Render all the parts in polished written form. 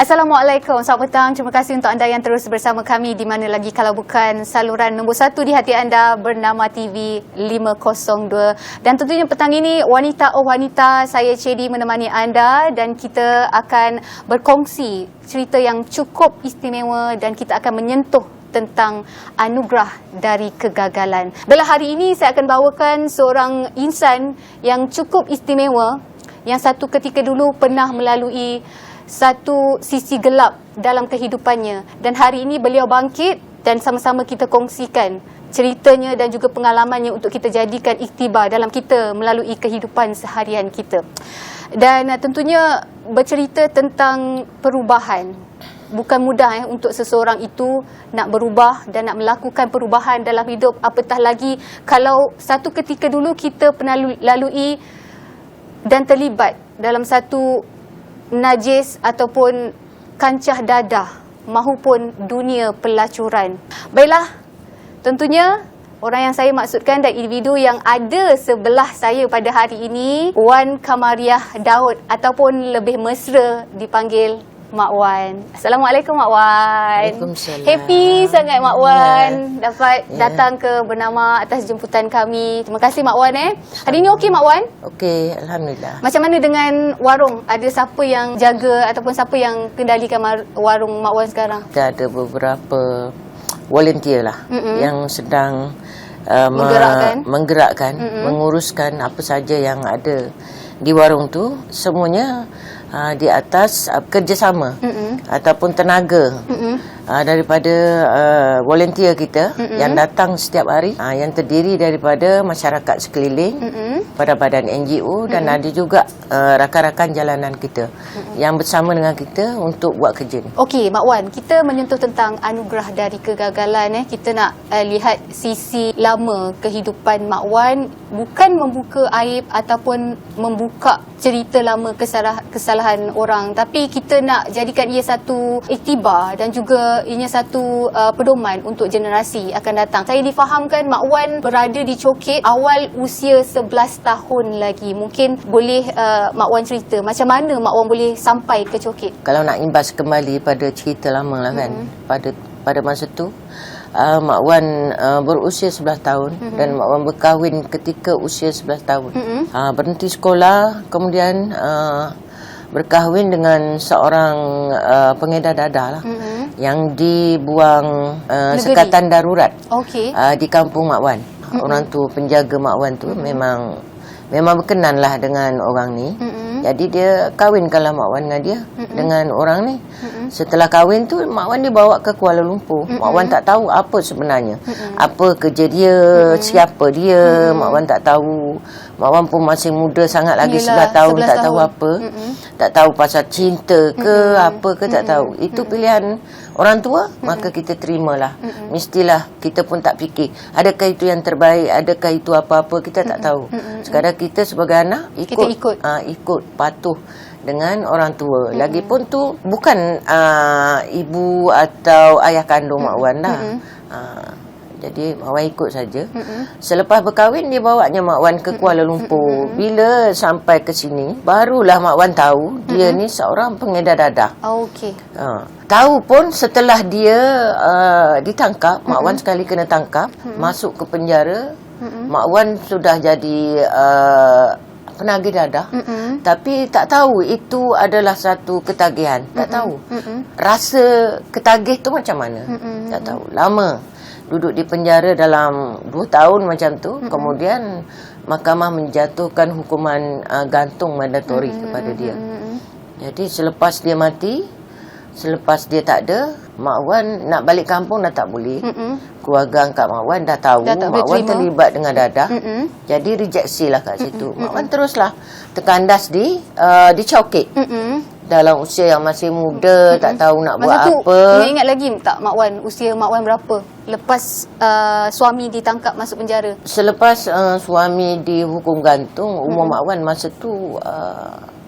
Assalamualaikum, selamat petang. Terima kasih untuk anda yang terus bersama kami di mana lagi kalau bukan saluran nombor 1 di hati anda bernama TV 502. Dan tentunya petang ini Wanita Oh Wanita, saya Cedi menemani anda dan kita akan berkongsi cerita yang cukup istimewa dan kita akan menyentuh tentang anugerah dari kegagalan. Dalam hari ini saya akan bawakan seorang insan yang cukup istimewa yang satu ketika dulu pernah melalui satu sisi gelap dalam kehidupannya dan hari ini beliau bangkit dan sama-sama kita kongsikan ceritanya dan juga pengalamannya untuk kita jadikan iktibar dalam kita melalui kehidupan seharian kita. Dan tentunya bercerita tentang perubahan. Bukan mudah untuk seseorang itu nak berubah dan nak melakukan perubahan dalam hidup, apatah lagi kalau satu ketika dulu kita pernah lalui dan terlibat dalam satu najis ataupun kancah dadah mahupun dunia pelacuran. Baiklah, tentunya orang yang saya maksudkan dan individu yang ada sebelah saya pada hari ini, Wan Kamariah Daud ataupun lebih mesra dipanggil Mak Wan. Assalamualaikum Mak Wan. Waalaikumsalam. Happy sangat Mak Wan dapat datang ke Bernama atas jemputan kami. Terima kasih Mak Wan. Hari ini okey Mak Wan? Okey, alhamdulillah. Macam mana dengan warung? Ada siapa yang jaga ataupun siapa yang kendalikan warung Mak Wan sekarang? Kita ada beberapa volunteer lah yang sedang menggerakkan, menguruskan apa saja yang ada di warung tu, semuanya di atas kerjasama ataupun tenaga daripada volunteer kita yang datang setiap hari, yang terdiri daripada masyarakat sekeliling, pada badan NGO dan ada juga rakan-rakan jalanan kita yang bersama dengan kita untuk buat kerja ni. Okey Mak Wan, kita menyentuh tentang anugerah dari kegagalan. Kita nak lihat sisi lama kehidupan Mak Wan, bukan membuka aib ataupun membuka cerita lama kesalahan orang, tapi kita nak jadikan ia satu iktibar dan juga ianya satu pedoman untuk generasi akan datang. Saya difahamkan Mak Wan berada di Cokit awal usia 11 tahun lagi. Mungkin boleh Mak Wan cerita macam mana Mak Wan boleh sampai ke Cokit? Kalau nak imbas kembali pada cerita lama lah kan, pada masa tu Mak Wan berusia 11 tahun dan Mak Wan berkahwin ketika usia 11 tahun. Berhenti sekolah, kemudian berkahwin dengan seorang pengedar dadah lah, yang dibuang sekatan darurat di kampung Mak Wan. Orang tu, penjaga Mak Wan tu memang berkenan lah dengan orang ni. Jadi dia kahwinkanlah Mak Wan dengan dia, dengan orang ni. Setelah kahwin tu Mak Wan dibawa ke Kuala Lumpur. Mak Wan tak tahu apa sebenarnya, apa kerja dia, siapa dia. Mak Wan tak tahu. Mak Wan pun masih muda sangat lagi, 11 tahun, tak tahu apa. Tak tahu pasal cinta ke apa ke, tak tahu. Itu pilihan orang tua, maka kita terimalah. Mestilah, kita pun tak fikir adakah itu yang terbaik, adakah itu apa-apa, kita tak tahu. Sekarang kita sebagai anak ikut patuh dengan orang tua. Lagipun tu bukan ibu atau ayah kandung Mak Wan lah. Jadi Mak Wan ikut saja. Selepas berkahwin, dia bawanya Mak Wan ke Kuala Lumpur. Bila sampai ke sini, barulah Mak Wan tahu dia ni seorang pengedar dadah. Tahu pun setelah dia ditangkap, Mak Wan sekali kena tangkap, masuk ke penjara. Mak Wan sudah jadi penagih dadah, tapi tak tahu itu adalah satu ketagihan. Tak tahu rasa ketagih tu macam mana. Tak tahu. Lama duduk di penjara dalam 2 tahun macam tu. Kemudian mahkamah menjatuhkan hukuman gantung mandatori kepada dia. Jadi selepas dia mati, selepas dia tak ada, Mak Wan nak balik kampung dah tak boleh. Keluarga angkat Mak Wan dah tahu Mak Wan terlibat dengan dadah. Jadi rejeksi lah kat situ. Mak Wan teruslah terkandas di Cokit. Dalam usia yang masih muda, tak tahu nak buat apa. Ingat lagi tak Mak Wan, usia Mak Wan berapa lepas suami ditangkap masuk penjara? Selepas suami dihukum gantung, umur Mak Wan masa tu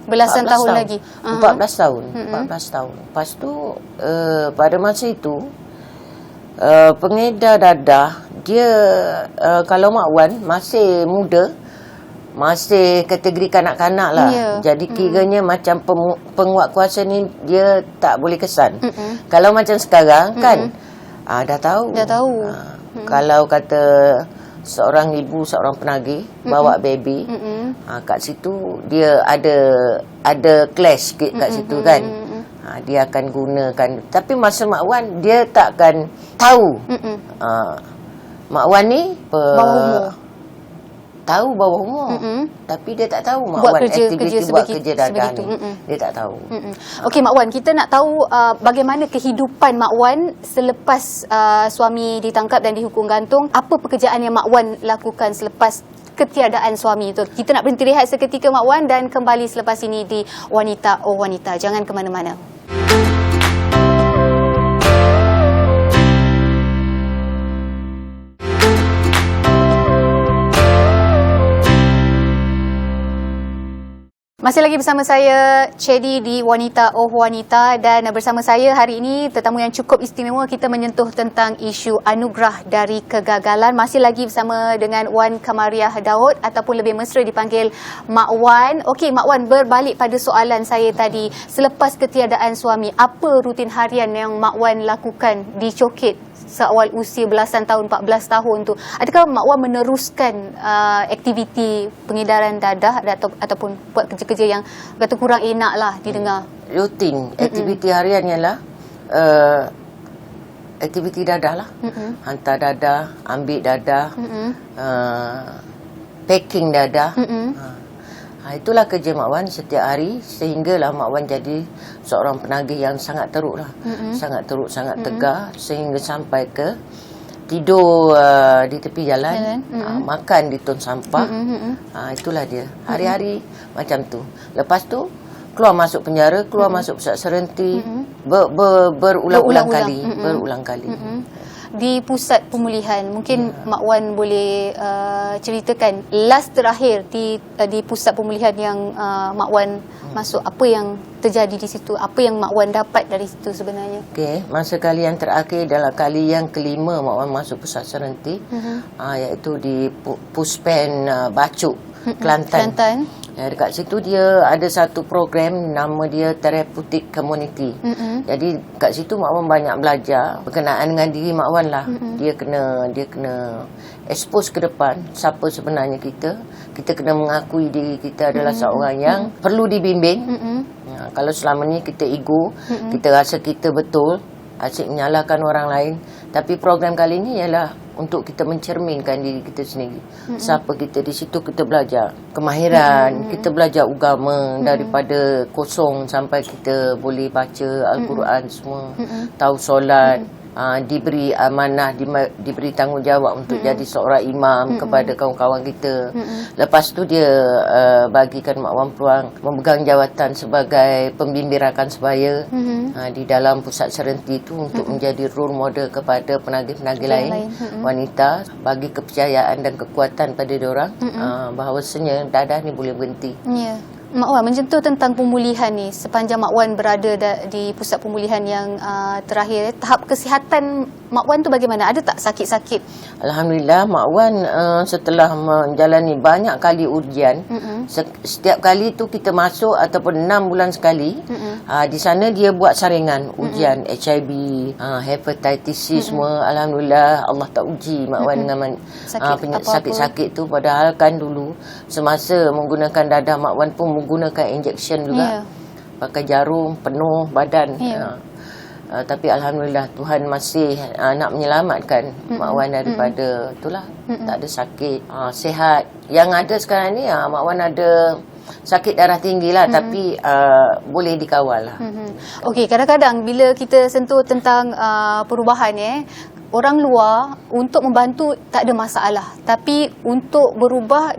belasan tahun lagi. 14 tahun. 14 tahun. Lepas tu pada masa itu pengedar dadah dia, kalau Mak Wan masih muda, masih kategori kanak-kanak lah. Jadi kiranya macam penguat kuasa ni dia tak boleh kesan. Kalau macam sekarang kan dah tahu. Kalau kata seorang ibu, seorang penagih bawa baby, kat situ dia ada clash sikit kat situ kan. Dia akan gunakan, tapi masa Mak Wan dia takkan tahu. Mak Wan ni tahu bawah umur, tapi dia tak tahu Mak Wan aktiviti buat kerja dadah ni. Dia tak tahu. Okey Mak Wan, kita nak tahu bagaimana kehidupan Mak Wan selepas suami ditangkap dan dihukum gantung. Apa pekerjaan yang Mak Wan lakukan selepas ketiadaan suami itu? Kita nak berhenti rehat seketika Mak Wan dan kembali selepas ini di Wanita Oh Wanita. Jangan ke mana-mana. Masih lagi bersama saya, Chedi di Wanita Oh Wanita, dan bersama saya hari ini tetamu yang cukup istimewa. Kita menyentuh tentang isu anugerah dari kegagalan. Masih lagi bersama dengan Wan Kamariah Daud ataupun lebih mesra dipanggil Mak Wan. Okey Mak Wan, berbalik pada soalan saya tadi. Selepas ketiadaan suami, apa rutin harian yang Mak Wan lakukan di Coket seawal usia belasan tahun, 14 tahun tu? Adakah Mak Wan meneruskan aktiviti pengedaran dadah ataupun buat kerja-kerja yang kata kurang enak lah didengar? Rutin, aktiviti harian ialah aktiviti dadah lah. Hantar dadah, ambil dadah, packing dadah. Itulah kerja Mak Wan setiap hari, sehinggalah Mak Wan jadi seorang penagih yang sangat teruk lah. Sangat teruk, sangat tegar, sehingga sampai ke tidur di tepi jalan, makan di tong sampah. Itulah dia, hari-hari macam tu. Lepas tu keluar masuk penjara, keluar masuk pusat serenti, berulang-ulang kali. Di pusat pemulihan, mungkin Mak Wan boleh ceritakan last terakhir di pusat pemulihan yang Mak Wan masuk, apa yang terjadi di situ, apa yang Mak Wan dapat dari situ sebenarnya? Okey, masa kali yang terakhir adalah kali yang kelima Mak Wan masuk pusat serenti, iaitu di Puspen Bacuk, Kelantan. Dekat situ dia ada satu program nama dia Therapeutic Community. Jadi kat situ Mak Wan banyak belajar berkenaan dengan diri Mak Wan lah. Dia kena expose ke depan siapa sebenarnya kita. Kita kena mengakui diri kita adalah seorang yang perlu dibimbing. Kalau selama ni kita ego, kita rasa kita betul, asyik menyalahkan orang lain. Tapi program kali ni ialah untuk kita mencerminkan diri kita sendiri. Siapa kita, di situ kita belajar kemahiran, kita belajar agama daripada kosong sampai kita boleh baca Al-Quran semua, tahu solat, diberi amanah, diberi tanggungjawab untuk jadi seorang imam kepada kawan-kawan kita. Lepas tu dia bagikan Mak Wan peluang memegang jawatan sebagai pembimbing rakan sebaya di dalam pusat serenti itu untuk menjadi role model kepada penagih-penagih lain, wanita, bagi kepercayaan dan kekuatan pada diorang bahawasanya dadah ni boleh berhenti. Mak Wan, menyentuh tentang pemulihan ni, sepanjang Mak Wan berada di pusat pemulihan yang terakhir, tahap kesihatan Mak Wan tu bagaimana? Ada tak sakit-sakit? Alhamdulillah, Mak Wan setelah menjalani banyak kali ujian, setiap kali tu kita masuk ataupun 6 bulan sekali, di sana dia buat saringan ujian HIV, hepatitis C semua. Alhamdulillah Allah tak uji Mak Wan dengan sakit-sakit tu. Padahal kan dulu semasa menggunakan dadah, Mak Wan pun menggunakan injection juga, pakai jarum penuh badan. Tapi Alhamdulillah Tuhan masih nak menyelamatkan Mak Wan daripada itulah, tak ada sakit, sihat. Yang ada sekarang ni Mak Wan ada sakit darah tinggi lah, tapi boleh dikawal lah. Okey, kadang-kadang bila kita sentuh tentang perubahan orang luar untuk membantu tak ada masalah, tapi untuk berubah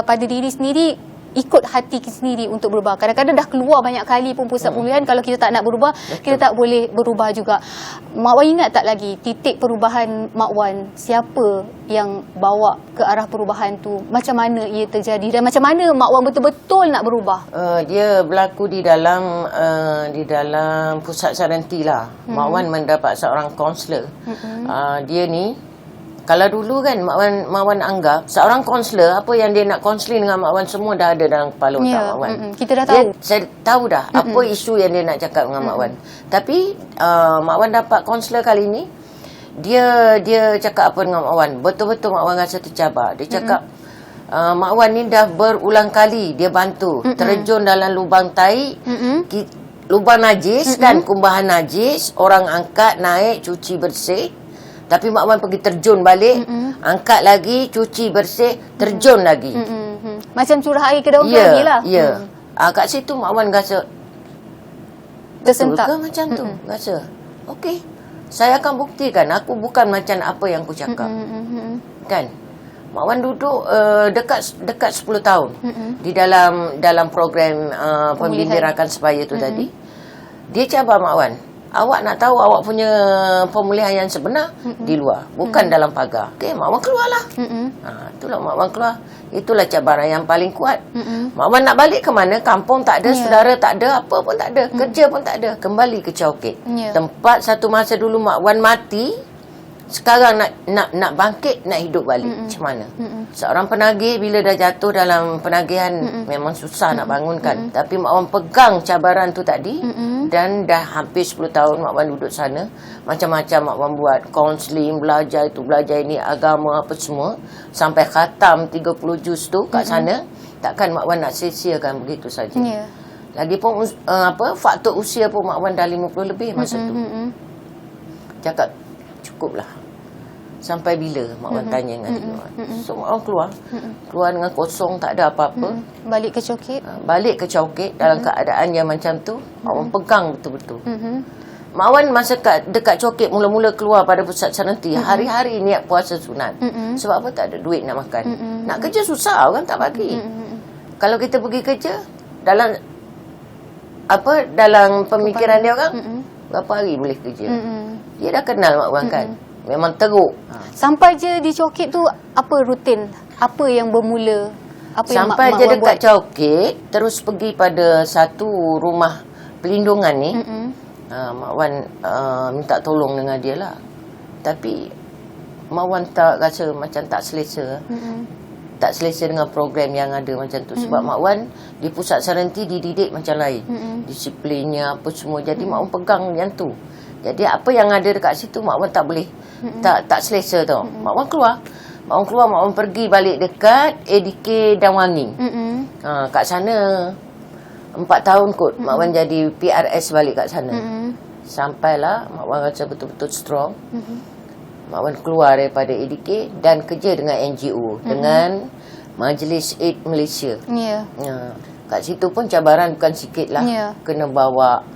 pada diri sendiri, ikut hati kita sendiri untuk berubah. Kadang-kadang dah keluar banyak kali pun pusat pemulihan, kalau kita tak nak berubah, kita tak boleh berubah juga. Mak Wan ingat tak lagi titik perubahan Mak Wan? Siapa yang bawa ke arah perubahan tu? Macam mana ia terjadi dan macam mana Mak Wan betul-betul nak berubah? Dia berlaku di dalam pusat serenti lah. Mak Wan mendapat seorang kaunselor. Dia ni Kalau dulu kan Mak Wan anggap seorang kaunselor, apa yang dia nak kaunseling dengan Mak Wan semua dah ada dalam kepala otak Mak Wan. Kita dah tahu. Saya tahu dah apa isu yang dia nak cakap dengan Mak Wan. Tapi Mak Wan dapat kaunselor kali ni, dia cakap apa dengan Mak Wan. Betul-betul Mak Wan rasa tercabar. Dia cakap Mak Wan ni dah berulang kali dia bantu terjun dalam lubang tai, lubang najis kan, kumbahan najis, orang angkat naik cuci bersih. Tapi Mak Wan pergi terjun balik, angkat lagi, cuci bersih, terjun lagi. Macam curah air ke daun lagi lah. Ya. Kat situ Mak Wan rasa tersentak. betul ke macam tu? Rasa okey, saya akan buktikan aku bukan macam apa yang aku cakap. Kan? Mak Wan duduk dekat 10 tahun di dalam program pembinaan sebaya tu tadi. Dia cabar Mak Wan, awak nak tahu awak punya pemulihan yang sebenar di luar, bukan dalam pagar. Okey, Mak Wan keluarlah. Itulah Mak Wan keluar. Itulah cabaran yang paling kuat. Mak Wan nak balik ke mana? Kampung tak ada, saudara tak ada, apa pun tak ada, kerja pun tak ada. Kembali ke Chowkit. Tempat satu masa dulu Mak Wan mati, sekarang nak bangkit, nak hidup balik. Macam mana? Seorang penagih bila dah jatuh dalam penagihan memang susah nak bangunkan. Tapi Mak Wan pegang cabaran tu tadi, dan dah hampir 10 tahun Mak Wan duduk sana. Macam-macam Mak Wan buat, kaunseling, belajar itu, belajar ini, agama apa semua, sampai khatam 30 juz tu kat sana. Takkan Mak Wan nak sia-siakan begitu saja. Lagipun faktor usia pun Mak Wan dah 50 lebih masa tu. Cakap cukuplah. Sampai bila Mak Wan tanya dengan dia. So Mak Wan keluar dengan kosong, tak ada apa-apa. Balik ke Chowkit. Balik ke Chowkit dalam keadaan yang macam tu. Mak Wan pegang betul-betul. Mak Wan masa dekat Chowkit mula-mula keluar pada pusat saniti, hari-hari niat puasa sunat. Sebab apa? Tak ada duit nak makan. Nak kerja susah, orang tak bagi. Kalau kita pergi kerja dalam pemikiran dia orang, berapa hari boleh kerja. Dia dah kenal Mak Wan kan. Memang teruk. Sampai je di Chowkit tu, apa rutin? Apa yang bermula? Sampai je dekat Chowkit, terus pergi pada satu rumah pelindungan ni. Mak Wan minta tolong dengan dia lah. Tapi Mak Wan tak rasa macam tak selesa. Tak selesa dengan program yang ada macam tu. Sebab Mak Wan di pusat saniti dididik macam lain. Disiplinnya apa semua. Jadi Mak Wan pegang yang tu. Jadi apa yang ada dekat situ Mak Wan tak boleh. Tak selesa tau. Mak Wan keluar. Mak Wan pergi balik dekat ADK Danwangi. Kat sana 4 tahun kot Mak Wan jadi PRS balik kat sana. Sampailah Mak Wan rasa betul-betul strong. Mak Wan keluar daripada ADK dan kerja dengan NGO, dengan Majlis Aid Malaysia. Kat situ pun cabaran bukan sikit lah. Kena bawa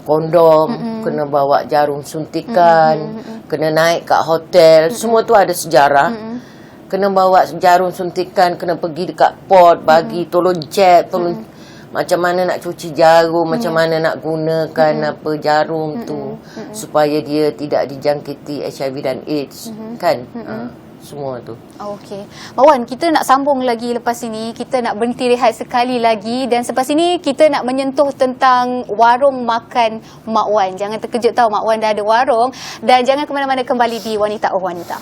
kondom, kena bawa jarum suntikan, kena naik kat hotel, semua tu ada sejarah. Kena bawa jarum suntikan, kena pergi dekat port, bagi tolong jab, tolong macam mana nak cuci jarum, macam mana nak gunakan apa jarum tu supaya dia tidak dijangkiti HIV dan AIDS, kan? Semua tu. Okey. Mak Wan, kita nak sambung lagi lepas ini. Kita nak berhenti rehat sekali lagi. Dan selepas ini, kita nak menyentuh tentang warung makan Mak Wan. Jangan terkejut tahu Mak Wan dah ada warung. Dan jangan ke mana-mana, kembali di Wanita Oh Wanita.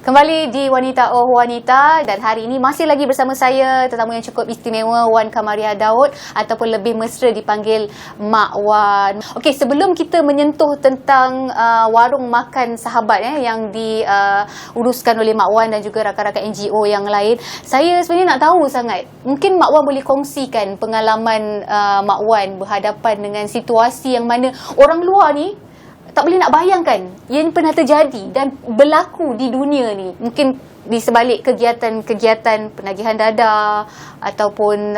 Kembali di Wanita Oh Wanita, dan hari ini masih lagi bersama saya tetamu yang cukup istimewa, Wan Kamaria Daud, ataupun lebih mesra dipanggil Mak Wan. Okey, sebelum kita menyentuh tentang warung makan sahabat yang diuruskan oleh Mak Wan dan juga rakan-rakan NGO yang lain, saya sebenarnya nak tahu sangat, mungkin Mak Wan boleh kongsikan pengalaman Mak Wan berhadapan dengan situasi yang mana orang luar ni tak boleh nak bayangkan yang pernah terjadi dan berlaku di dunia ni. Mungkin di sebalik kegiatan-kegiatan penagihan dada ataupun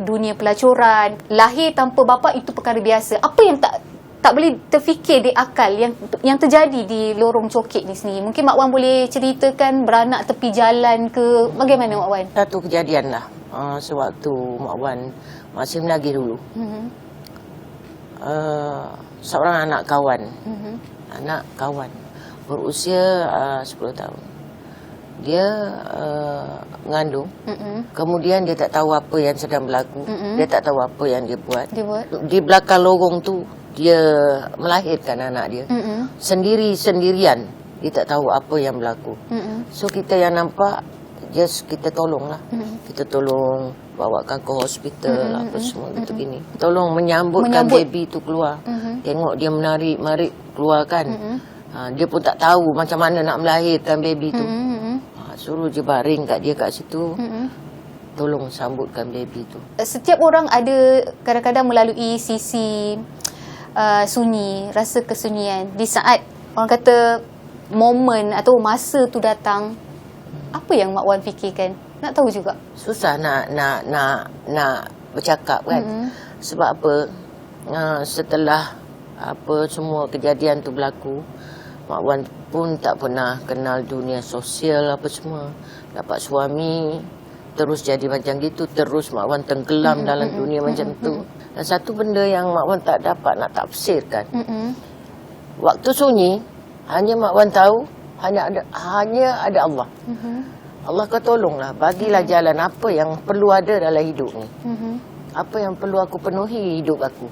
dunia pelacuran, lahir tanpa bapa itu perkara biasa. Apa yang tak boleh terfikir di akal yang terjadi di lorong Chowkit ni sendiri? Mungkin Mak Wan boleh ceritakan, beranak tepi jalan ke, bagaimana Mak Wan? Satu kejadian lah, sewaktu Mak Wan masih menagih dulu. Seorang anak kawan berusia 10 tahun. dia mengandung. Kemudian dia tak tahu apa yang sedang berlaku. Dia tak tahu apa yang dia buat. Di belakang lorong tu dia melahirkan anak dia. Sendiri-sendirian. Dia tak tahu apa yang berlaku. So kita yang nampak, just kita tolonglah. Kita tolong bawakan ke hospital apa semua gitu gini. Tolong menyambutkan baby tu keluar. Tengok dia menarik keluarkan. Dia pun tak tahu macam mana nak melahirkan baby tu. Suruh je baring kat dia kat situ. Tolong sambutkan baby tu. Setiap orang ada kadang-kadang melalui sisi sunyi, rasa kesunyian. Di saat orang kata momen atau masa tu datang, apa yang Mak Wan fikirkan? Nak tahu juga. Susah nak bercakap kan. Sebab apa? Setelah apa semua kejadian tu berlaku, Mak Wan pun tak pernah kenal dunia sosial apa semua. Dapat suami terus jadi macam gitu, terus Mak Wan tenggelam dalam dunia macam tu. Dan satu benda yang Mak Wan tak dapat nak tafsirkan. Waktu sunyi, hanya Mak Wan tahu hanya ada Allah. Allah kau tolonglah, bagilah jalan apa yang perlu ada dalam hidup ni. Apa yang perlu aku penuhi hidup aku.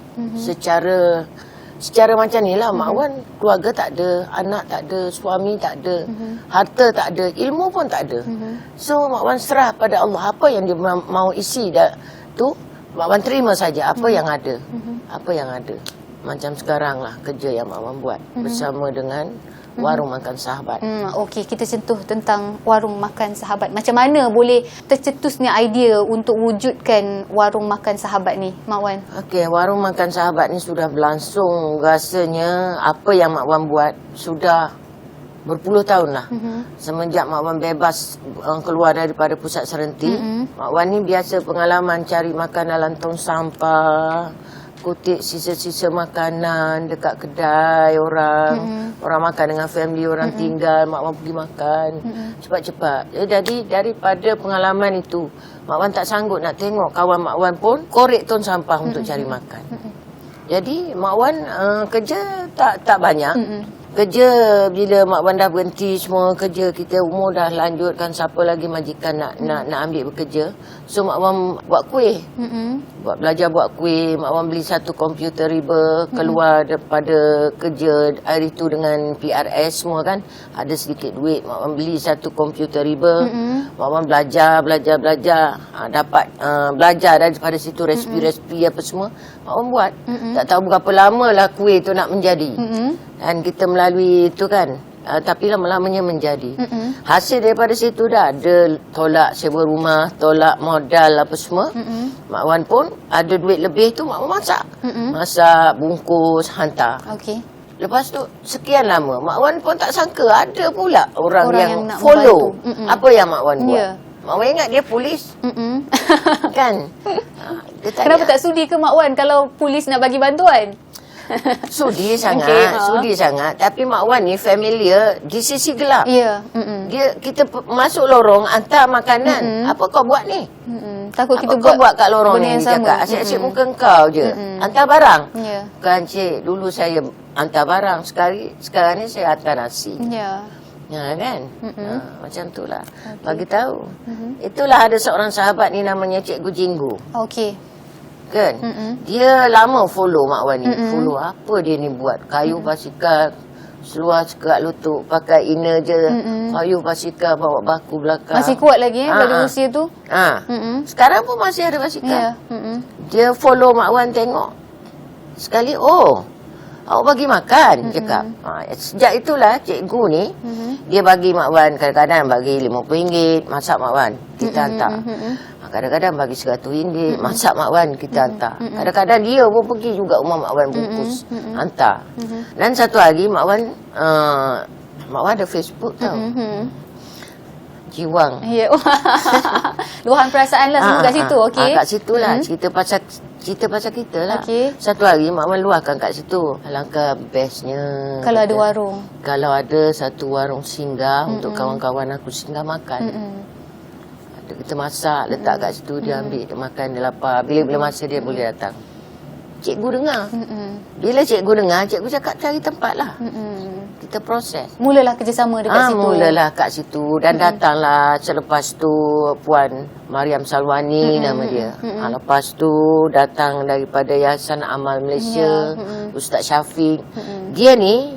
Secara macam ni lah, Mak Wan keluarga tak ada, anak tak ada, suami tak ada, harta tak ada, ilmu pun tak ada. So Mak Wan serah pada Allah, apa yang dia mau isi tu, Mak Wan terima saja apa yang ada. Apa yang ada. Macam sekarang lah kerja yang Mak Wan buat bersama dengan Warung Makan Sahabat. Okey, kita sentuh tentang Warung Makan Sahabat. Macam mana boleh tercetusnya idea untuk wujudkan Warung Makan Sahabat ni, Mak Wan? Okey, Warung Makan Sahabat ni sudah berlangsung rasanya apa yang Mak Wan buat sudah berpuluh tahun lah. Semenjak Mak Wan bebas keluar daripada pusat serenti, Mak Wan ni biasa pengalaman cari makan dalam tong sampah, kutip sisa-sisa makanan dekat kedai orang. Orang makan dengan family, orang tinggal, Mak Wan pergi makan cepat-cepat. Jadi daripada pengalaman itu, Mak Wan tak sanggup nak tengok kawan Mak Wan pun korek tong sampah untuk cari makan. Jadi Mak Wan kerja tak banyak. Kerja bila Mak Wan dah berhenti semua kerja, kita umur dah lanjut kan, siapa lagi majikan nak ambil bekerja. So Mak Wan buat kuih. Belajar buat kuih. Mak Wan beli satu komputer riba, keluar daripada kerja hari tu dengan PRS semua kan. Ada sedikit duit, Mak Wan beli satu komputer riba. Mak Wan belajar. Dapat belajar daripada situ resipi-resipi apa semua. Mak Wan buat. Tak tahu berapa lama lah kuih tu nak menjadi. Dan kita melalui itu kan, tapi lama-lamanya menjadi. Hasil daripada situ dah ada tolak sewa rumah, tolak modal apa semua. Mak Wan pun ada duit lebih tu, Mak Wan masak. Masak, bungkus, hantar. Okey. Lepas tu sekian lama, Mak Wan pun tak sangka ada pula orang yang nak follow apa yang Mak Wan buat. Mak Wan ingat dia polis. Kan? Dia Kenapa tak sudi ke Mak Wan kalau polis nak bagi bantuan? Sudi sangat. Tapi Mak Wan ni familiar di sisi gelap. Ya. Kita masuk lorong hantar makanan. Apa kau buat ni? Takut kita kau buat kat lorong ni? Cakap asyik-asyik muka kau je. Hantar barang. Kan cik, dulu saya hantar barang. Sekarang ni saya hantar nasi. Ya kan? Macam tu lah. Bagi tahu. Itulah ada seorang sahabat ni namanya Cikgu Jinggu. Okey. Kan? Dia lama follow Mak Wan ni. Follow apa dia ni buat? Kayu basikal, seluar sekerat lutut, pakai inner je. Kayu basikal, bawa baku belakang. Masih kuat lagi pada usia tu? Sekarang pun masih ada basikal. Dia follow Mak Wan tengok. Sekali, awak bagi makan, cakap. Sejak itulah cikgu ni, dia bagi Mak Wan, kadang-kadang bagi RM50, masak Mak Wan, kita hantar. Kadang-kadang bagi RM100, masak Mak Wan, kita hantar. Kadang-kadang dia pun pergi juga rumah Mak Wan bungkus, hantar. Dan satu hari Mak Wan ada Facebook tau. Jiwang. Ya. Luahan perasaan lah semua kat situ, okey. Kat situ lah, cerita pasal kita lah. Satu hari Mak Wan luahkan kat situ. Alangkah bestnya kalau ada warung. Kalau ada satu warung singgah untuk kawan-kawan aku singgah makan. Kita masak, letak kat situ, dia ambil, dia makan, dia lapar. Bila-bila masa dia boleh datang. cikgu dengar. Bila cikgu dengar, cikgu cakap cari tempat lah. Kita proses. Mulalah kerjasama dekat situ. Mulalah kat situ. Dan datanglah selepas tu Puan Mariam Salwani nama dia. Lepas tu datang daripada Yayasan Amal Malaysia, Ustaz Syafiq. Dia ni,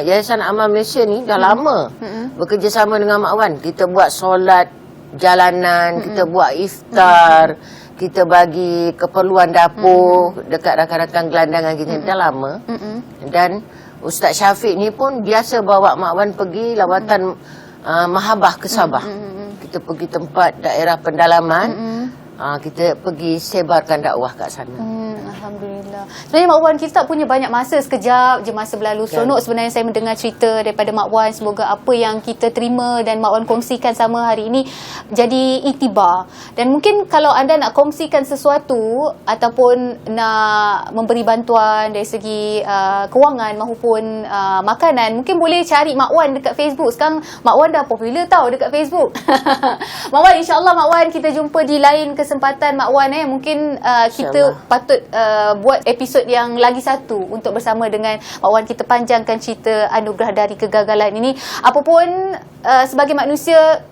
Yayasan Amal Malaysia ni dah lama bekerjasama dengan Mak Wan. Kita buat solat jalanan, kita buat iftar, kita bagi keperluan dapur dekat rakan-rakan gelandangan kita. Dah lama. Dan Ustaz Syafiq ni pun biasa bawa Mak Wan pergi lawatan Mahabah ke Sabah. Kita pergi tempat daerah pendalaman, kita pergi sebarkan dakwah kat sana. Alhamdulillah. Sebenarnya Mak Wan, kita tak punya banyak masa, sekejap je masa berlalu. Seronok sebenarnya saya mendengar cerita daripada Mak Wan. Semoga apa yang kita terima dan Mak Wan kongsikan sama hari ini jadi iktibar. Dan mungkin kalau anda nak kongsikan sesuatu ataupun nak memberi bantuan dari segi kewangan maupun makanan, mungkin boleh cari Mak Wan dekat Facebook. Sekarang Mak Wan dah popular tau dekat Facebook. Mak Wan, insyaAllah Mak Wan, kita jumpa di lain kesempatan Mak Wan. Mungkin kita patut buat episod yang lagi satu untuk bersama dengan Mak Wan, kita panjangkan cerita anugerah dari kegagalan ini. Apapun sebagai manusia,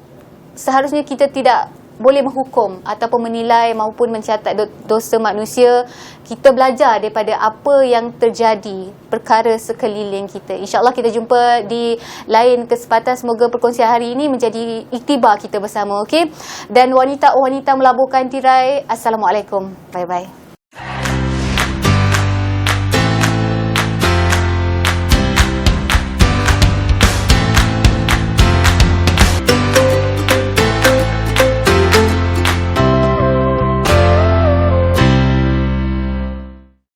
seharusnya kita tidak boleh menghukum ataupun menilai maupun mencatat dosa manusia. Kita belajar daripada apa yang terjadi, perkara sekeliling kita. InsyaAllah kita jumpa di lain kesempatan. Semoga perkongsian hari ini menjadi iktibar kita bersama. Okay? Dan wanita-wanita melabuhkan tirai, Assalamualaikum. Bye-bye.